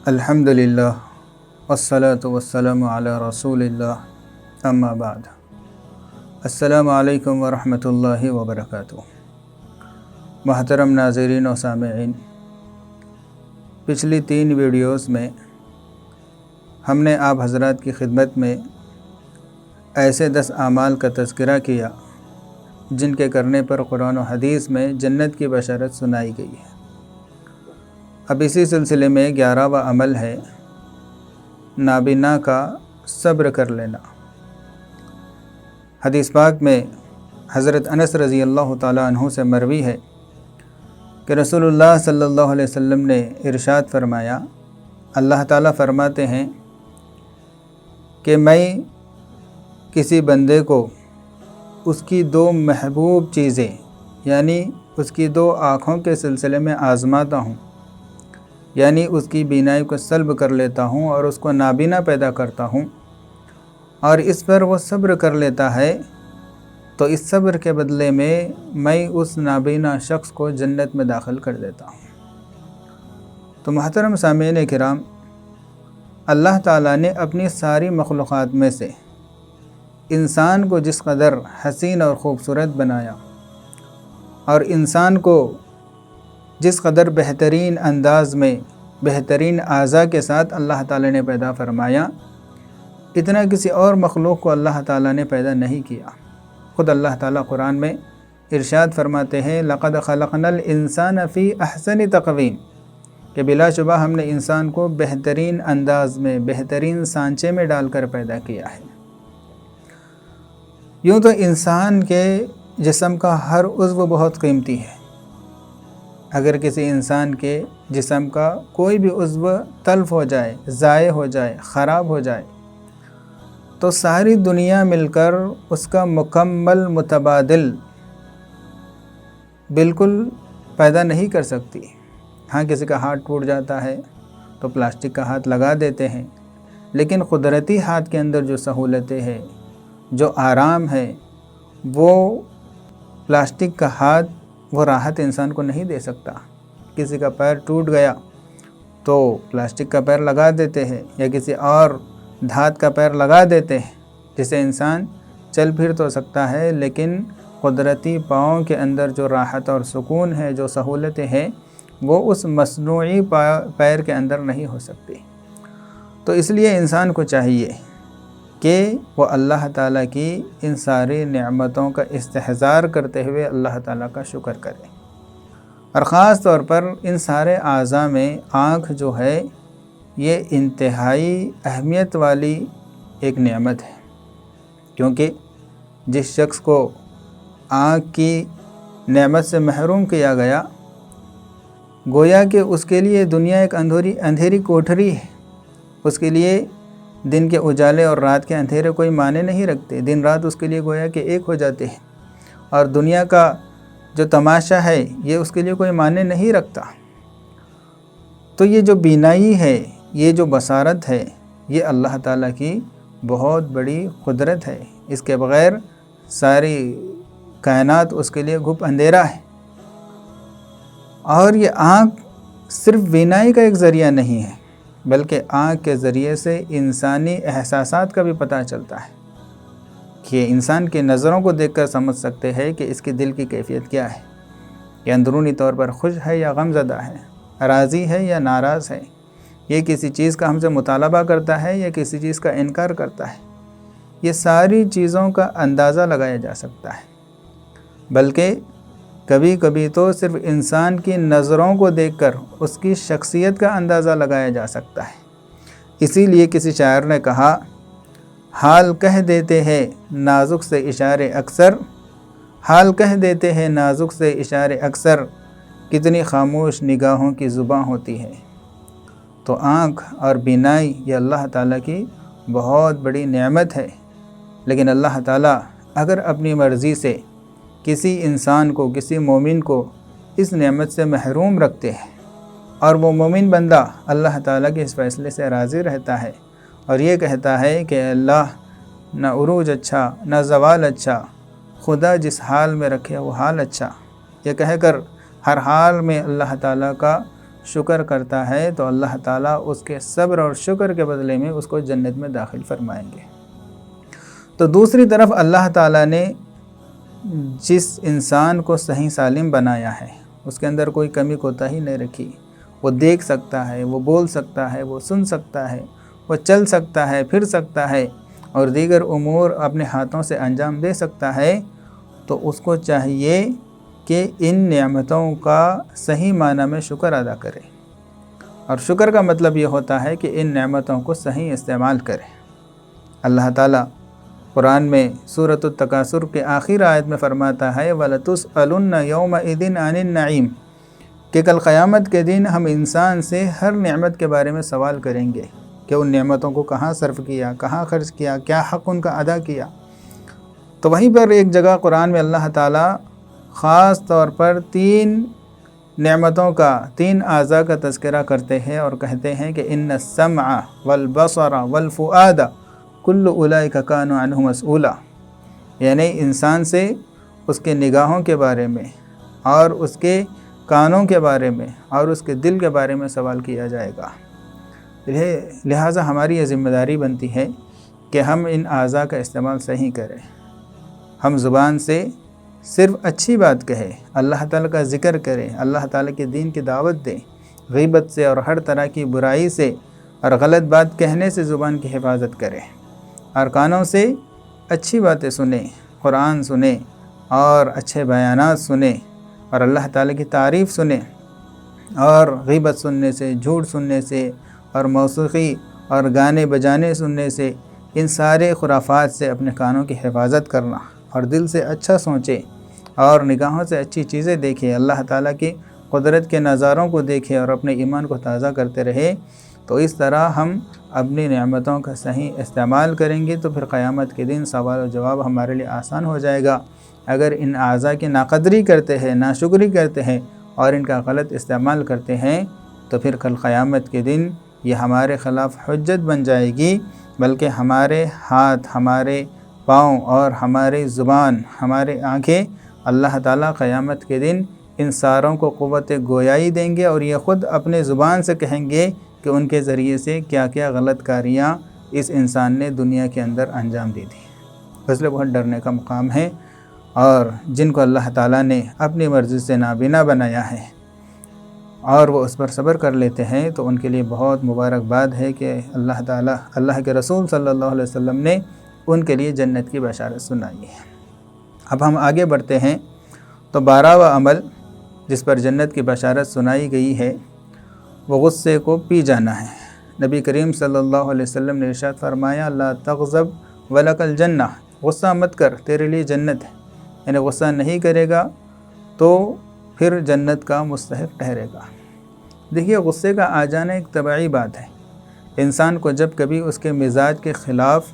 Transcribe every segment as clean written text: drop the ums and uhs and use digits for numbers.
الحمدللہ والصلاة والسلام علی رسول اللہ اما بعد۔ السلام علیکم ورحمۃ اللہ وبرکاتہ۔ محترم ناظرین و سامعین، پچھلی 3 ویڈیوز میں ہم نے آپ حضرات کی خدمت میں ایسے 10 اعمال کا تذکرہ کیا جن کے کرنے پر قرآن و حدیث میں جنت کی بشارت سنائی گئی ہے۔ اب اسی سلسلے میں 11واں عمل ہے نابینا کا صبر کر لینا۔ حدیث پاک میں حضرت انس رضی اللہ تعالیٰ عنہ سے مروی ہے کہ رسول اللہ صلی اللہ علیہ وسلم نے ارشاد فرمایا، اللہ تعالیٰ فرماتے ہیں کہ میں کسی بندے کو اس کی 2 محبوب چیزیں یعنی اس کی 2 آنکھوں کے سلسلے میں آزماتا ہوں، یعنی اس کی بینائی کو سلب کر لیتا ہوں اور اس کو نابینا پیدا کرتا ہوں، اور اس پر وہ صبر کر لیتا ہے تو اس صبر کے بدلے میں اس نابینا شخص کو جنت میں داخل کر دیتا ہوں۔ تو محترم سامعین کرام، اللہ تعالیٰ نے اپنی ساری مخلوقات میں سے انسان کو جس قدر حسین اور خوبصورت بنایا اور انسان کو جس قدر بہترین انداز میں بہترین اعضاء کے ساتھ اللہ تعالیٰ نے پیدا فرمایا، اتنا کسی اور مخلوق کو اللہ تعالیٰ نے پیدا نہیں کیا۔ خود اللہ تعالیٰ قرآن میں ارشاد فرماتے ہیں، لَقَدْ خَلَقْنَا الْإِنسَانَ فِي أَحْسَنِ تَقْوِيمٍ، کہ بلا شبہ ہم نے انسان کو بہترین انداز میں بہترین سانچے میں ڈال کر پیدا کیا ہے۔ یوں تو انسان کے جسم کا ہر عضو بہت قیمتی ہے۔ اگر کسی انسان کے جسم کا کوئی بھی عضو تلف ہو جائے، ضائع ہو جائے، خراب ہو جائے تو ساری دنیا مل کر اس کا مکمل متبادل بالکل پیدا نہیں کر سکتی۔ ہاں، کسی کا ہاتھ ٹوٹ جاتا ہے تو پلاسٹک کا ہاتھ لگا دیتے ہیں، لیکن قدرتی ہاتھ کے اندر جو سہولتیں ہیں، جو آرام ہے، وہ پلاسٹک کا ہاتھ وہ راحت انسان کو نہیں دے سکتا۔ کسی کا پیر ٹوٹ گیا تو پلاسٹک کا پیر لگا دیتے ہیں یا کسی اور دھات کا پیر لگا دیتے ہیں جس سے انسان چل پھر تو سکتا ہے، لیکن قدرتی پاؤں کے اندر جو راحت اور سکون ہے، جو سہولتیں ہیں، وہ اس مصنوعی پیر کے اندر نہیں ہو سکتی۔ تو اس لیے انسان کو چاہیے کہ وہ اللہ تعالیٰ کی ان ساری نعمتوں کا استحضار کرتے ہوئے اللہ تعالیٰ کا شکر کرے، اور خاص طور پر ان سارے اعضاء میں آنکھ جو ہے یہ انتہائی اہمیت والی ایک نعمت ہے، کیونکہ جس شخص کو آنکھ کی نعمت سے محروم کیا گیا، گویا کہ اس کے لیے دنیا ایک اندھیری کوٹھری ہے۔ اس کے لیے دن کے اجالے اور رات کے اندھیرے کوئی معنی نہیں رکھتے، دن رات اس کے لیے گویا کہ ایک ہو جاتے ہیں، اور دنیا کا جو تماشا ہے یہ اس کے لیے کوئی معنی نہیں رکھتا۔ تو یہ جو بینائی ہے، یہ جو بصارت ہے، یہ اللہ تعالیٰ کی بہت بڑی قدرت ہے۔ اس کے بغیر ساری کائنات اس کے لیے گھپ اندھیرا ہے۔ اور یہ آنکھ صرف بینائی کا ایک ذریعہ نہیں ہے، بلکہ آنکھ کے ذریعے سے انسانی احساسات کا بھی پتہ چلتا ہے کہ انسان کی نظروں کو دیکھ کر سمجھ سکتے ہیں کہ اس کے دل کی کیفیت کیا ہے، یہ اندرونی طور پر خوش ہے یا غم زدہ ہے، راضی ہے یا ناراض ہے، یہ کسی چیز کا ہم سے مطالبہ کرتا ہے یا کسی چیز کا انکار کرتا ہے۔ یہ ساری چیزوں کا اندازہ لگایا جا سکتا ہے، بلکہ کبھی کبھی تو صرف انسان کی نظروں کو دیکھ کر اس کی شخصیت کا اندازہ لگایا جا سکتا ہے۔ اسی لیے کسی شاعر نے کہا، حال کہہ دیتے ہیں نازک سے اشارے اکثر، حال کہہ دیتے ہیں نازک سے اشارے اکثر، کتنی خاموش نگاہوں کی زباں ہوتی ہے۔ تو آنکھ اور بینائی یہ اللہ تعالیٰ کی بہت بڑی نعمت ہے، لیکن اللہ تعالیٰ اگر اپنی مرضی سے کسی انسان کو، کسی مومن کو اس نعمت سے محروم رکھتے ہیں، اور وہ مومن بندہ اللہ تعالیٰ کے اس فیصلے سے راضی رہتا ہے اور یہ کہتا ہے کہ اللہ نہ عروج اچھا نہ زوال اچھا، خدا جس حال میں رکھے وہ حال اچھا، یہ کہہ کر ہر حال میں اللہ تعالیٰ کا شکر کرتا ہے تو اللہ تعالیٰ اس کے صبر اور شکر کے بدلے میں اس کو جنت میں داخل فرمائیں گے۔ تو دوسری طرف اللہ تعالیٰ نے جس انسان کو صحیح سالم بنایا ہے، اس کے اندر کوئی کمی کوتاہی نہیں رکھی، وہ دیکھ سکتا ہے، وہ بول سکتا ہے، وہ سن سکتا ہے، وہ چل سکتا ہے، پھر سکتا ہے اور دیگر امور اپنے ہاتھوں سے انجام دے سکتا ہے، تو اس کو چاہیے کہ ان نعمتوں کا صحیح معنی میں شکر ادا کرے۔ اور شکر کا مطلب یہ ہوتا ہے کہ ان نعمتوں کو صحیح استعمال کرے۔ اللہ تعالیٰ قرآن میں سورۃ التکاثر کے آخر آیت میں فرماتا ہے وَلَتُسْأَلُنَّ يَوْمَئِذٍ عَنِ النَّعِيمِ کہ کل قیامت کے دن ہم انسان سے ہر نعمت کے بارے میں سوال کریں گے کہ ان نعمتوں کو کہاں صرف کیا، کہاں خرچ کیا، کیا حق ان کا ادا کیا۔ تو وہیں پر ایک جگہ قرآن میں اللہ تعالیٰ خاص طور پر 3 نعمتوں کا، 3 اعضاء کا تذکرہ کرتے ہیں اور کہتے ہیں کہ ان السمع والبصر والفؤاد کل اولئک کانوا عنہ مسئولا، یعنی انسان سے اس کے نگاہوں کے بارے میں اور اس کے کانوں کے بارے میں اور اس کے دل کے بارے میں سوال کیا جائے گا۔ لہٰذا ہماری یہ ذمہ داری بنتی ہے کہ ہم ان اعضاء کا استعمال صحیح کریں۔ ہم زبان سے صرف اچھی بات کہیں، اللہ تعالیٰ کا ذکر کریں، اللہ تعالیٰ کے دین کی دعوت دیں، غیبت سے اور ہر طرح کی برائی سے اور غلط بات کہنے سے زبان کی حفاظت کریں، اور کانوں سے اچھی باتیں سنیں، قرآن سنیں اور اچھے بیانات سنیں اور اللہ تعالیٰ کی تعریف سنیں، اور غیبت سننے سے، جھوٹ سننے سے اور موسیقی اور گانے بجانے سننے سے، ان سارے خرافات سے اپنے کانوں کی حفاظت کرنا، اور دل سے اچھا سوچیں اور نگاہوں سے اچھی چیزیں دیکھیں، اللہ تعالیٰ کی قدرت کے نظاروں کو دیکھیں اور اپنے ایمان کو تازہ کرتے رہیں۔ تو اس طرح ہم اپنی نعمتوں کا صحیح استعمال کریں گے تو پھر قیامت کے دن سوال و جواب ہمارے لیے آسان ہو جائے گا۔ اگر ان اعضاء کی ناقدری کرتے ہیں، ناشکری کرتے ہیں اور ان کا غلط استعمال کرتے ہیں تو پھر کل قیامت کے دن یہ ہمارے خلاف حجت بن جائے گی، بلکہ ہمارے ہاتھ، ہمارے پاؤں اور ہماری زبان، ہمارے آنکھیں اللہ تعالیٰ قیامت کے دن ان ساروں کو قوت گویائی دیں گے، اور یہ خود اپنے زبان سے کہیں گے کہ ان کے ذریعے سے کیا کیا غلط کاریاں اس انسان نے دنیا کے اندر انجام دی تھی۔ اس لیے بہت ڈرنے کا مقام ہے، اور جن کو اللہ تعالیٰ نے اپنی مرضی سے نابینا بنایا ہے اور وہ اس پر صبر کر لیتے ہیں تو ان کے لیے بہت مبارکباد ہے کہ اللہ تعالیٰ، اللہ کے رسول صلی اللہ علیہ وسلم نے ان کے لیے جنت کی بشارت سنائی ہے۔ اب ہم آگے بڑھتے ہیں تو 12واں عمل جس پر جنت کی بشارت سنائی گئی ہے وہ غصے کو پی جانا ہے۔ نبی کریم صلی اللہ علیہ وسلم نے ارشاد فرمایا لا تغضب ولک الجنہ، غصہ مت کر، تیرے لیے جنت ہے، یعنی غصہ نہیں کرے گا تو پھر جنت کا مستحق ٹھہرے گا۔ دیکھیے غصے کا آ جانا ایک طبعی بات ہے۔ انسان کو جب کبھی اس کے مزاج کے خلاف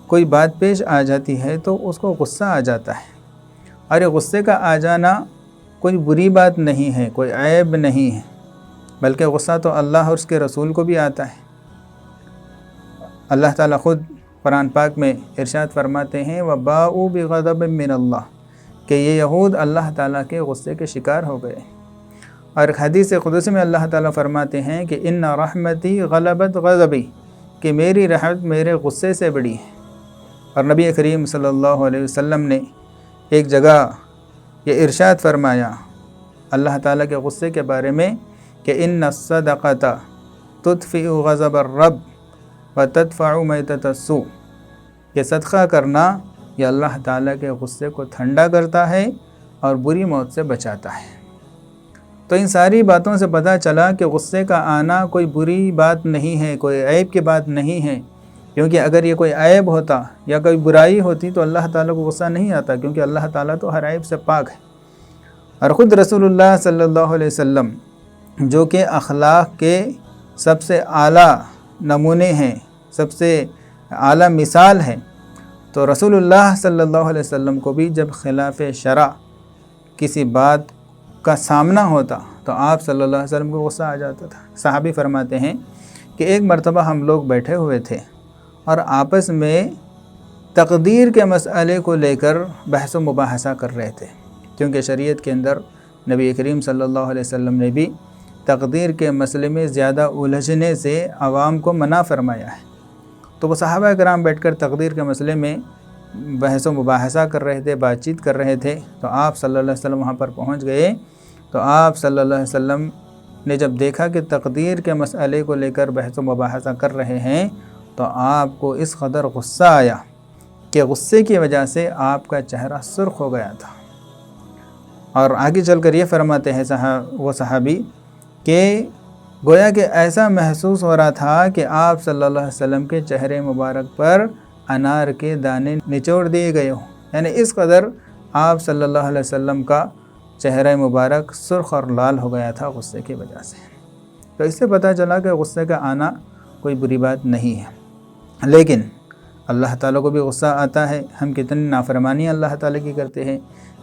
کوئی بات پیش آ جاتی ہے تو اس کو غصہ آ جاتا ہے، اور یہ غصے کا آ جانا کوئی بری بات نہیں ہے، کوئی عیب نہیں ہے، بلکہ غصہ تو اللہ اور اس کے رسول کو بھی آتا ہے۔ اللہ تعالیٰ خود قرآن پاک میں ارشاد فرماتے ہیں وَبَاءُوا بِغَضَبٍ مِّنَ اللَّهِ کہ یہ یہود اللہ تعالیٰ کے غصے کے شکار ہو گئے۔ اور ایک حدیث قدسی میں اللہ تعالیٰ فرماتے ہیں کہ ان رحمتی غلبت غضبی کہ میری رحمت میرے غصے سے بڑی ہے۔ اور نبی کریم صلی اللہ علیہ وسلم نے ایک جگہ یہ ارشاد فرمایا اللہ تعالیٰ کے غصے کے بارے میں کہ ان الصدقۃ تطفئ غضب الرب وتدفع میتۃ السوء کہ صدقہ کرنا یہ اللہ تعالیٰ کے غصے کو ٹھنڈا کرتا ہے اور بری موت سے بچاتا ہے۔ تو ان ساری باتوں سے پتہ چلا کہ غصے کا آنا کوئی بری بات نہیں ہے، کوئی عیب کی بات نہیں ہے، کیونکہ اگر یہ کوئی عیب ہوتا یا کوئی برائی ہوتی تو اللہ تعالیٰ کو غصہ نہیں آتا، کیونکہ اللہ تعالیٰ تو ہر عیب سے پاک ہے۔ اور خود رسول اللہ صلی اللہ علیہ وسلم جو کہ اخلاق کے سب سے اعلیٰ نمونے ہیں، سب سے اعلیٰ مثال ہے، تو رسول اللہ صلی اللہ علیہ وسلم کو بھی جب خلاف شرع کسی بات کا سامنا ہوتا تو آپ صلی اللہ علیہ وسلم کو غصہ آ جاتا تھا۔ صحابی فرماتے ہیں کہ ایک مرتبہ ہم لوگ بیٹھے ہوئے تھے اور آپس میں تقدیر کے مسئلے کو لے کر بحث و مباحثہ کر رہے تھے، کیونکہ شریعت کے اندر نبی کریم صلی اللہ علیہ وسلم نے بھی تقدیر کے مسئلے میں زیادہ الجھنے سے عوام کو منع فرمایا ہے۔ تو وہ صحابہ کرام بیٹھ کر تقدیر کے مسئلے میں بحث و مباحثہ کر رہے تھے، بات چیت کر رہے تھے، تو آپ صلی اللہ علیہ وسلم وہاں پر پہنچ گئے۔ تو آپ صلی اللہ علیہ وسلم نے جب دیکھا کہ تقدیر کے مسئلے کو لے کر بحث و مباحثہ کر رہے ہیں تو آپ کو اس قدر غصہ آیا کہ غصے کی وجہ سے آپ کا چہرہ سرخ ہو گیا تھا۔ اور آگے چل کر یہ فرماتے ہیں وہ صحابی کہ گویا کہ ایسا محسوس ہو رہا تھا کہ آپ صلی اللہ علیہ وسلم کے چہرے مبارک پر انار کے دانے نچوڑ دیے گئے ہوں، یعنی اس قدر آپ صلی اللہ علیہ وسلم کا چہرہ مبارک سرخ اور لال ہو گیا تھا غصے کی وجہ سے۔ تو اس سے پتہ چلا کہ غصے کا آنا کوئی بری بات نہیں ہے، لیکن اللہ تعالیٰ کو بھی غصہ آتا ہے۔ ہم کتنی نافرمانی اللہ تعالیٰ کی کرتے ہیں،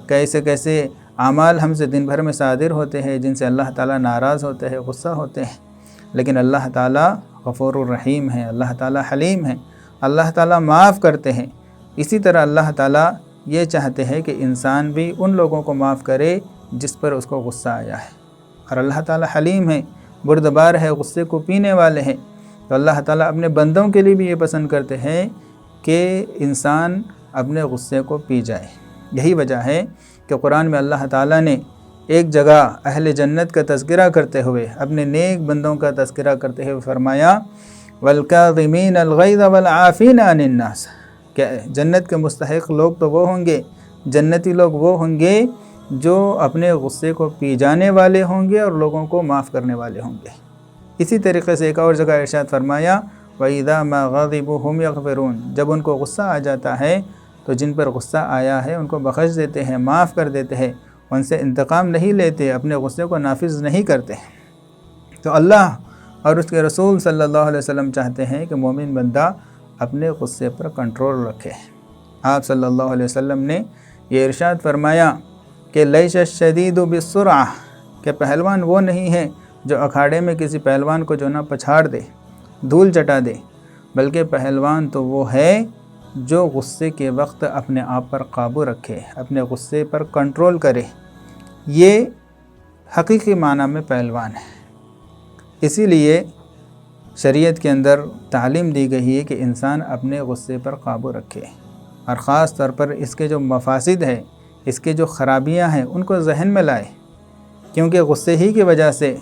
کیسے کیسے اعمال ہم سے دن بھر میں صادر ہوتے ہیں جن سے اللہ تعالیٰ ناراض ہوتے ہیں، غصہ ہوتے ہیں، لیکن اللہ تعالیٰ غفور الرحیم ہے، اللہ تعالیٰ حلیم ہے، اللہ تعالیٰ معاف کرتے ہیں۔ اسی طرح اللہ تعالیٰ یہ چاہتے ہیں کہ انسان بھی ان لوگوں کو معاف کرے جس پر اس کو غصہ آیا ہے، اور اللہ تعالیٰ حلیم ہے، بردبار ہے، غصے کو پینے والے ہیں۔ تو اللہ تعالیٰ اپنے بندوں کے لیے بھی یہ پسند کرتے ہیں کہ انسان اپنے غصے کو پی جائے۔ یہی وجہ ہے کہ قرآن میں اللہ تعالیٰ نے ایک جگہ اہل جنت کا تذکرہ کرتے ہوئے، اپنے نیک بندوں کا تذکرہ کرتے ہوئے فرمایا وَالْكَاظِمِينَ الْغَيْظَ وَالْعَافِينَ عَنِ النَّاسِ، کہ جنت کے مستحق لوگ تو وہ ہوں گے، جنتی لوگ وہ ہوں گے جو اپنے غصے کو پی جانے والے ہوں گے اور لوگوں کو معاف کرنے والے ہوں گے۔ اسی طریقے سے ایک اور جگہ ارشاد فرمایا وَإِذَا مَا غَضِبُوا هُمْ يَغْفِرُونَ، جب ان کو غصہ آ جاتا ہے تو جن پر غصہ آیا ہے ان کو بخش دیتے ہیں، معاف کر دیتے ہیں، ان سے انتقام نہیں لیتے، اپنے غصے کو نافذ نہیں کرتے۔ تو اللہ اور اس کے رسول صلی اللہ علیہ وسلم چاہتے ہیں کہ مومن بندہ اپنے غصے پر کنٹرول رکھے۔ آپ صلی اللہ علیہ وسلم نے یہ ارشاد فرمایا کہ لیس الشدید بالسرعہ، کہ پہلوان وہ نہیں ہے جو اکھاڑے میں کسی پہلوان کو جو نہ پچھاڑ دے، دھول چٹا دے، بلکہ پہلوان تو وہ ہے جو غصے کے وقت اپنے آپ پر قابو رکھے، اپنے غصے پر کنٹرول کرے، یہ حقیقی معنی میں پہلوان ہے۔ اسی لیے شریعت کے اندر تعلیم دی گئی ہے کہ انسان اپنے غصے پر قابو رکھے، اور خاص طور پر اس کے جو مفاسد ہیں، اس کے جو خرابیاں ہیں ان کو ذہن میں لائے، کیونکہ غصے ہی کی وجہ سے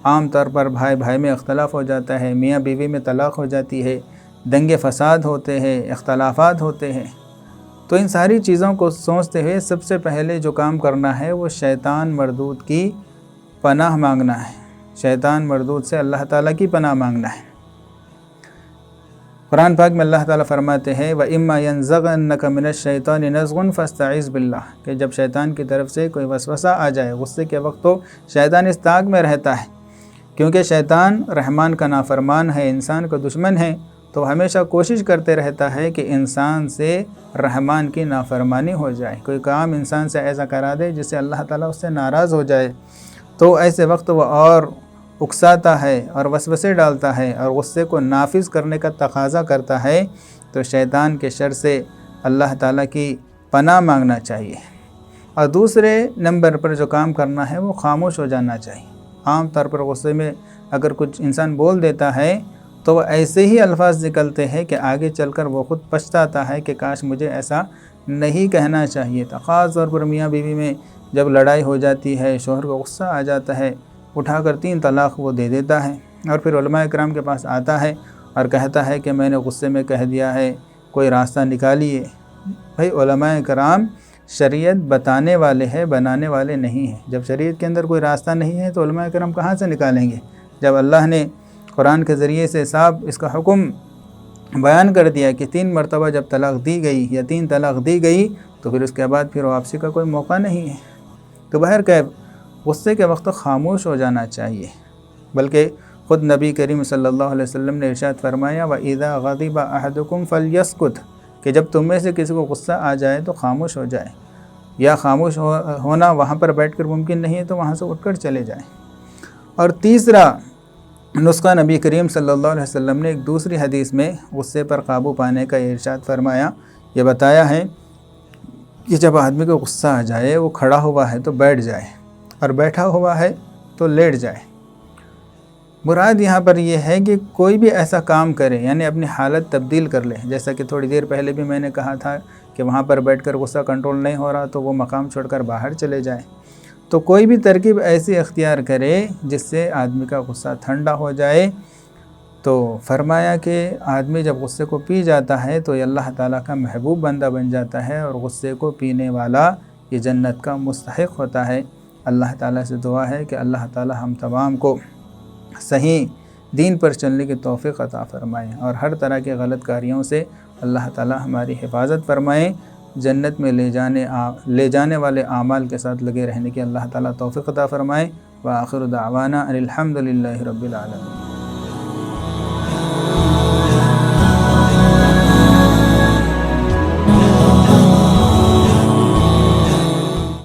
عام طور پر بھائی بھائی میں اختلاف ہو جاتا ہے، میاں بیوی میں طلاق ہو جاتی ہے، دنگے فساد ہوتے ہیں، اختلافات ہوتے ہیں۔ تو ان ساری چیزوں کو سوچتے ہوئے سب سے پہلے جو کام کرنا ہے وہ شیطان مردود کی پناہ مانگنا ہے، شیطان مردود سے اللہ تعالیٰ کی پناہ مانگنا ہے۔ قرآن پاک میں اللہ تعالیٰ فرماتے ہیں وَإِمَّا يَنزَغَنَّكَ مِنَ الشَّيْطَانِ نَزْغٌ فَاسْتَعِذْ بِاللَّهِ، کہ جب شیطان کی طرف سے کوئی وسوسہ آ جائے، غصے کے وقت تو شیطان اس طاق میں رہتا ہے، کیونکہ شیطان رحمان کا نافرمان ہے، انسان کا دشمن ہے، تو وہ ہمیشہ کوشش کرتے رہتا ہے کہ انسان سے رحمان کی نافرمانی ہو جائے، کوئی کام انسان سے ایسا کرا دے جس سے اللہ تعالیٰ اس سے ناراض ہو جائے۔ تو ایسے وقت وہ اور اکساتا ہے اور وسوسے ڈالتا ہے اور غصے کو نافذ کرنے کا تقاضا کرتا ہے، تو شیطان کے شر سے اللہ تعالیٰ کی پناہ مانگنا چاہیے۔ اور دوسرے نمبر پر جو کام کرنا ہے وہ خاموش ہو جانا چاہیے۔ عام طور پر غصے میں اگر کچھ انسان بول دیتا ہے تو وہ ایسے ہی الفاظ نکلتے ہیں کہ آگے چل کر وہ خود پچھتاتا ہے کہ کاش مجھے ایسا نہیں کہنا چاہیے تھا۔ خاص طور پر میاں بیوی میں جب لڑائی ہو جاتی ہے، شوہر کو غصہ آ جاتا ہے، اٹھا کر 3 طلاق وہ دے دیتا ہے، اور پھر علماء کرام کے پاس آتا ہے اور کہتا ہے کہ میں نے غصے میں کہہ دیا ہے، کوئی راستہ نکالیے۔ بھائی علماء کرام شریعت بتانے والے ہیں، بنانے والے نہیں ہیں۔ جب شریعت کے اندر کوئی راستہ نہیں ہے تو علماء کرام کہاں سے نکالیں گے؟ جب اللہ نے قرآن کے ذریعے سے صاحب اس کا حکم بیان کر دیا کہ 3 مرتبہ جب طلاق دی گئی یا 3 طلاق دی گئی تو پھر اس کے بعد پھر واپسی کا کوئی موقع نہیں ہے۔ تو بہرکیف غصے کے وقت خاموش ہو جانا چاہیے، بلکہ خود نبی کریم صلی اللہ علیہ وسلم نے ارشاد فرمایا وَإِذَا غَضِبَ أَحَدُكُمْ فَلْيَسْكُتْ، کہ جب تم میں سے کسی کو غصہ آ جائے تو خاموش ہو جائے، یا خاموش ہونا وہاں پر بیٹھ کر ممکن نہیں ہے تو وہاں سے اٹھ کر چلے جائیں۔ اور تیسرا نسخہ نبی کریم صلی اللہ علیہ وسلم نے ایک دوسری حدیث میں غصے پر قابو پانے کا ارشاد فرمایا، یہ بتایا ہے کہ جب آدمی کو غصہ آ جائے وہ کھڑا ہوا ہے تو بیٹھ جائے، اور بیٹھا ہوا ہے تو لیٹ جائے۔ مراد یہاں پر یہ ہے کہ کوئی بھی ایسا کام کرے، یعنی اپنی حالت تبدیل کر لے، جیسا کہ تھوڑی دیر پہلے بھی میں نے کہا تھا کہ وہاں پر بیٹھ کر غصہ کنٹرول نہیں ہو رہا تو وہ مقام چھوڑ کر باہر چلے جائے۔ تو کوئی بھی ترکیب ایسی اختیار کرے جس سے آدمی کا غصہ ٹھنڈا ہو جائے۔ تو فرمایا کہ آدمی جب غصے کو پی جاتا ہے تو یہ اللہ تعالیٰ کا محبوب بندہ بن جاتا ہے، اور غصے کو پینے والا یہ جنت کا مستحق ہوتا ہے۔ اللہ تعالیٰ سے دعا ہے کہ اللہ تعالیٰ ہم تمام کو صحیح دین پر چلنے کی توفیق عطا فرمائیں، اور ہر طرح کے غلط کاریوں سے اللہ تعالیٰ ہماری حفاظت فرمائیں۔ جنت میں لے جانے والے اعمال کے ساتھ لگے رہنے کی اللہ تعالیٰ توفیق عطا فرمائیں۔ وآخر دعوانا ان الحمد للہ رب العالمین۔